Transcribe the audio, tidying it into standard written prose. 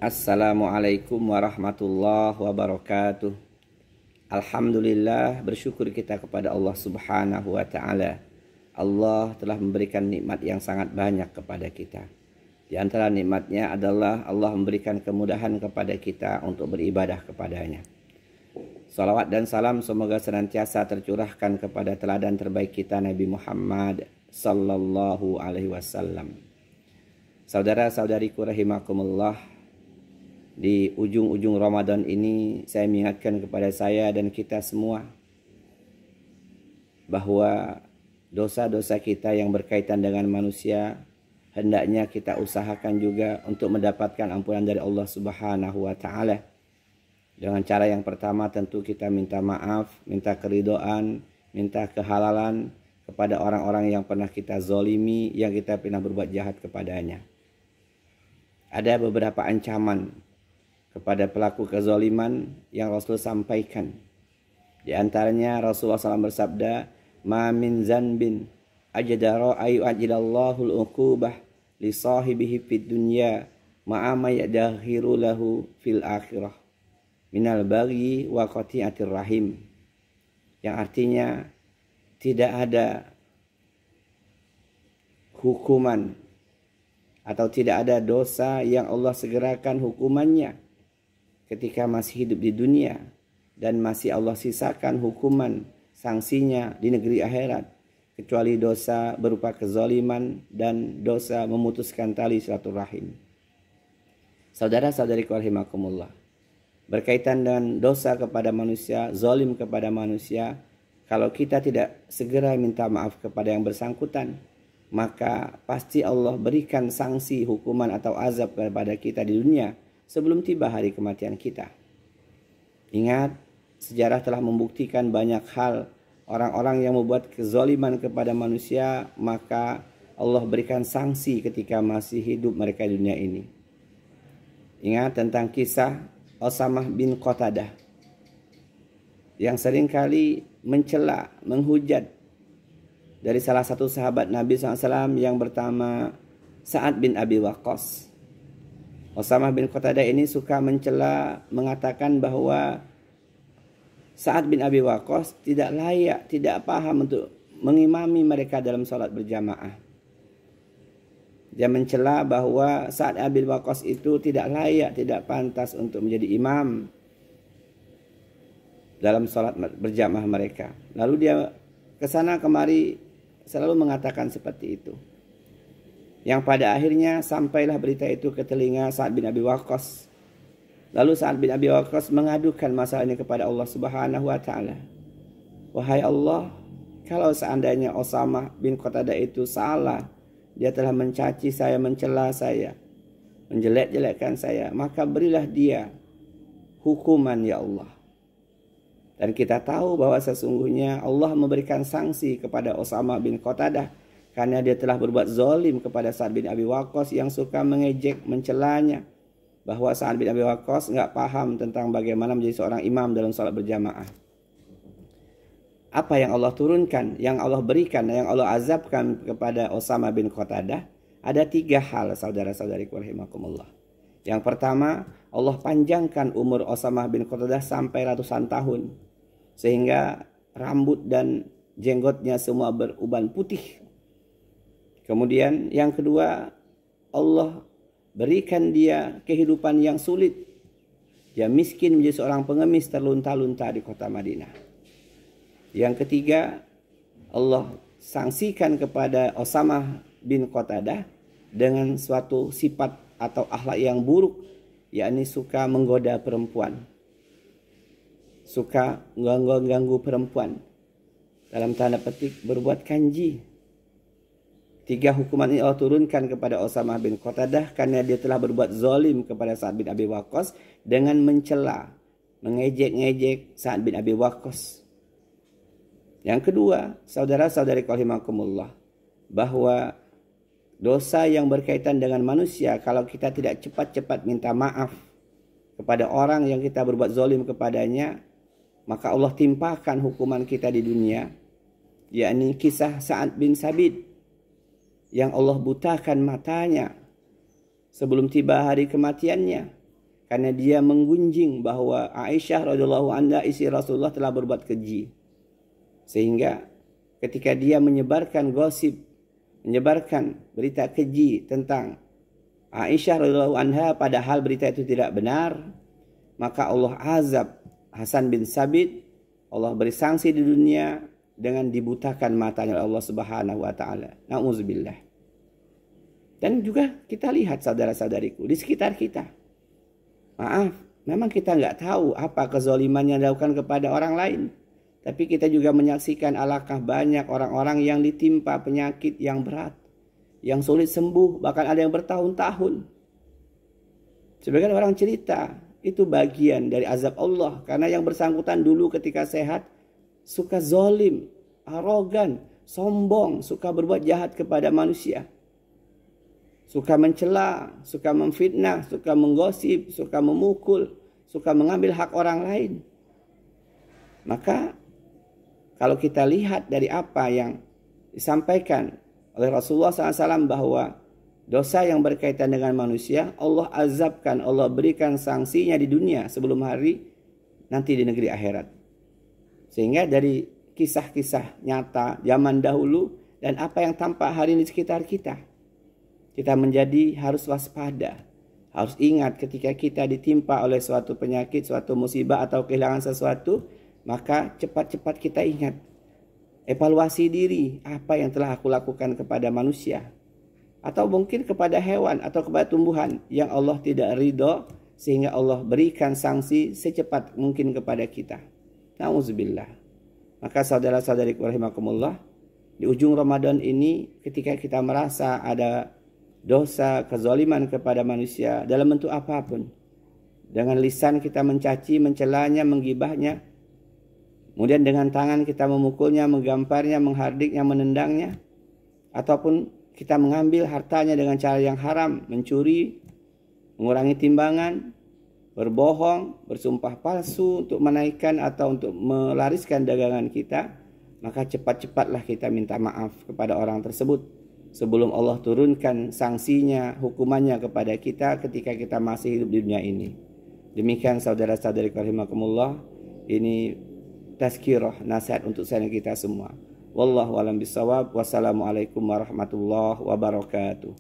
Assalamualaikum warahmatullahi wabarakatuh. Alhamdulillah, bersyukur kita kepada Allah Subhanahu wa taala. Allah telah memberikan nikmat yang sangat banyak kepada kita. Di antara nikmatnya adalah Allah memberikan kemudahan kepada kita untuk beribadah kepadanya. Salawat dan salam semoga senantiasa tercurahkan kepada teladan terbaik kita, Nabi Muhammad sallallahu alaihi wasallam. Saudara-saudariku rahimakumullah, di ujung-ujung Ramadan ini saya mengingatkan kepada saya dan kita semua bahwa dosa-dosa kita yang berkaitan dengan manusia hendaknya kita usahakan juga untuk mendapatkan ampunan dari Allah Subhanahu wa taala. Dengan cara yang pertama tentu kita minta maaf, minta keridhaan, minta kehalalan kepada orang-orang yang pernah kita zolimi, yang kita pernah berbuat jahat kepadanya. Ada beberapa ancaman kepada pelaku kezaliman yang Rasul sampaikan. Di antaranya Rasulullah SAW bersabda, "Ma min zanbin ajdara ayu ajilallahul uqubah li sahibihi fid dunya ma'a ma yadakhiru lahu fil akhirah minal baghi wa qati'atir rahim." Yang artinya tidak ada hukuman atau tidak ada dosa yang Allah segerakan hukumannya ketika masih hidup di dunia dan masih Allah sisakan hukuman sanksinya di negeri akhirat, kecuali dosa berupa kezaliman dan dosa memutuskan tali silaturahim. Saudara-saudariku rahimakumullah, berkaitan dengan dosa kepada manusia, zalim kepada manusia, kalau kita tidak segera minta maaf kepada yang bersangkutan, maka pasti Allah berikan sanksi, hukuman atau azab kepada kita di dunia sebelum tiba hari kematian kita. Ingat, sejarah telah membuktikan banyak hal orang-orang yang membuat kezaliman kepada manusia, maka Allah berikan sanksi ketika masih hidup mereka di dunia ini. Ingat tentang kisah Usamah bin Qatadah yang seringkali mencela, menghujat dari salah satu sahabat Nabi SAW yang bernama Sa'ad bin Abi Waqqas. Usamah bin Qatadah ini suka mencela, mengatakan bahwa Sa'ad bin Abi Waqqas tidak layak, tidak paham untuk mengimami mereka dalam sholat berjamaah. Dia mencela bahwa Sa'ad bin Abi Waqqas itu tidak layak, tidak pantas untuk menjadi imam dalam sholat berjamaah mereka. Lalu dia kesana kemari selalu mengatakan seperti itu. Yang pada akhirnya sampailah berita itu ke telinga Sa'ad bin Abi Waqqas. Lalu Sa'ad bin Abi Waqqas mengadukan masalah ini kepada Allah Subhanahu wa taala. Wahai Allah, kalau seandainya Usamah bin Qatadah itu salah, dia telah mencaci saya, mencela saya, menjelek-jelekkan saya, maka berilah dia hukuman ya Allah. Dan kita tahu bahwa sesungguhnya Allah memberikan sanksi kepada Usamah bin Qatadah karena dia telah berbuat zalim kepada Sa'ad bin Abi Waqqas yang suka mengejek, mencelanya, bahwa Sa'ad bin Abi Waqqas enggak paham tentang bagaimana menjadi seorang imam dalam salat berjamaah. Apa yang Allah turunkan, yang Allah berikan, yang Allah azabkan kepada Usamah bin Qatadah, ada 3 hal, saudara-saudariku rahimakumullah. Yang pertama, Allah panjangkan umur Usamah bin Qatadah sampai ratusan tahun, sehingga rambut dan jenggotnya semua beruban putih. Kemudian yang kedua, Allah berikan dia kehidupan yang sulit. Dia miskin menjadi seorang pengemis terlunta-lunta di kota Madinah. Yang ketiga, Allah sanksikan kepada Usamah bin Qatadah dengan suatu sifat atau akhlak yang buruk, yakni suka menggoda perempuan, suka mengganggu perempuan, dalam tanda petik berbuat kanji. 3 hukuman ini Allah turunkan kepada Usamah bin Qatadah karena dia telah berbuat zalim kepada Sa'ad bin Abi Waqqas dengan mencela, mengejek-ngejek Sa'ad bin Abi Waqqas. Yang kedua, saudara-saudari rahimakumullah, bahwa dosa yang berkaitan dengan manusia, kalau kita tidak cepat-cepat minta maaf kepada orang yang kita berbuat zalim kepadanya, maka Allah timpakan hukuman kita di dunia, yakni kisah Sa'ad bin Sabit yang Allah butakan matanya sebelum tiba hari kematiannya. karena dia menggunjing bahwa Aisyah radhiyallahu anha istri Rasulullah telah berbuat keji. Sehingga ketika dia menyebarkan gosip, menyebarkan berita keji tentang Aisyah radhiyallahu anha padahal berita itu tidak benar, maka Allah azab Hasan bin Sabit. Allah beri sanksi di dunia dengan dibutakan matanya oleh Allah Subhanahu wa taala. Nauzubillah. Dan juga kita lihat saudara-saudariku di sekitar kita. Maaf, memang kita nggak tahu apa kezaliman yang dilakukan kepada orang lain. Tapi kita juga menyaksikan alangkah banyak orang-orang yang ditimpa penyakit yang berat, yang sulit sembuh, bahkan ada yang bertahun-tahun. Sebagian orang cerita, itu bagian dari azab Allah. Karena yang bersangkutan dulu ketika sehat, suka zalim, arogan, sombong, suka berbuat jahat kepada manusia. Suka mencela, suka memfitnah, suka menggosip, suka memukul, suka mengambil hak orang lain. Maka kalau kita lihat dari apa yang disampaikan oleh Rasulullah SAW bahwa dosa yang berkaitan dengan manusia, Allah azabkan, Allah berikan sanksinya di dunia sebelum hari nanti di negeri akhirat. Sehingga dari kisah-kisah nyata zaman dahulu dan apa yang tampak hari ini di sekitar kita, kita menjadi harus waspada. Harus ingat ketika kita ditimpa oleh suatu penyakit, suatu musibah atau kehilangan sesuatu, maka cepat-cepat kita ingat. Evaluasi diri, apa yang telah aku lakukan kepada manusia. Atau mungkin kepada hewan atau kepada tumbuhan yang Allah tidak ridho, sehingga Allah berikan sanksi secepat mungkin kepada kita. Nauzubillah. Maka saudara-saudariku rahimakumullah, di ujung Ramadan ini ketika kita merasa ada dosa, kezaliman kepada manusia dalam bentuk apapun, dengan lisan kita mencaci, mencelanya, menggibahnya, kemudian dengan tangan kita memukulnya, menggamparnya, menghardiknya, menendangnya, ataupun kita mengambil hartanya dengan cara yang haram, mencuri, mengurangi timbangan, berbohong, bersumpah palsu untuk menaikkan atau untuk melariskan dagangan kita, maka cepat-cepatlah kita minta maaf kepada orang tersebut sebelum Allah turunkan sanksinya, hukumannya kepada kita ketika kita masih hidup di dunia ini. Demikian saudara-saudari rahimakumullah, ini tazkirah, nasihat untuk saya dan kita semua. Wallahu a'lam bishawab. Wassalamualaikum warahmatullahi wabarakatuh.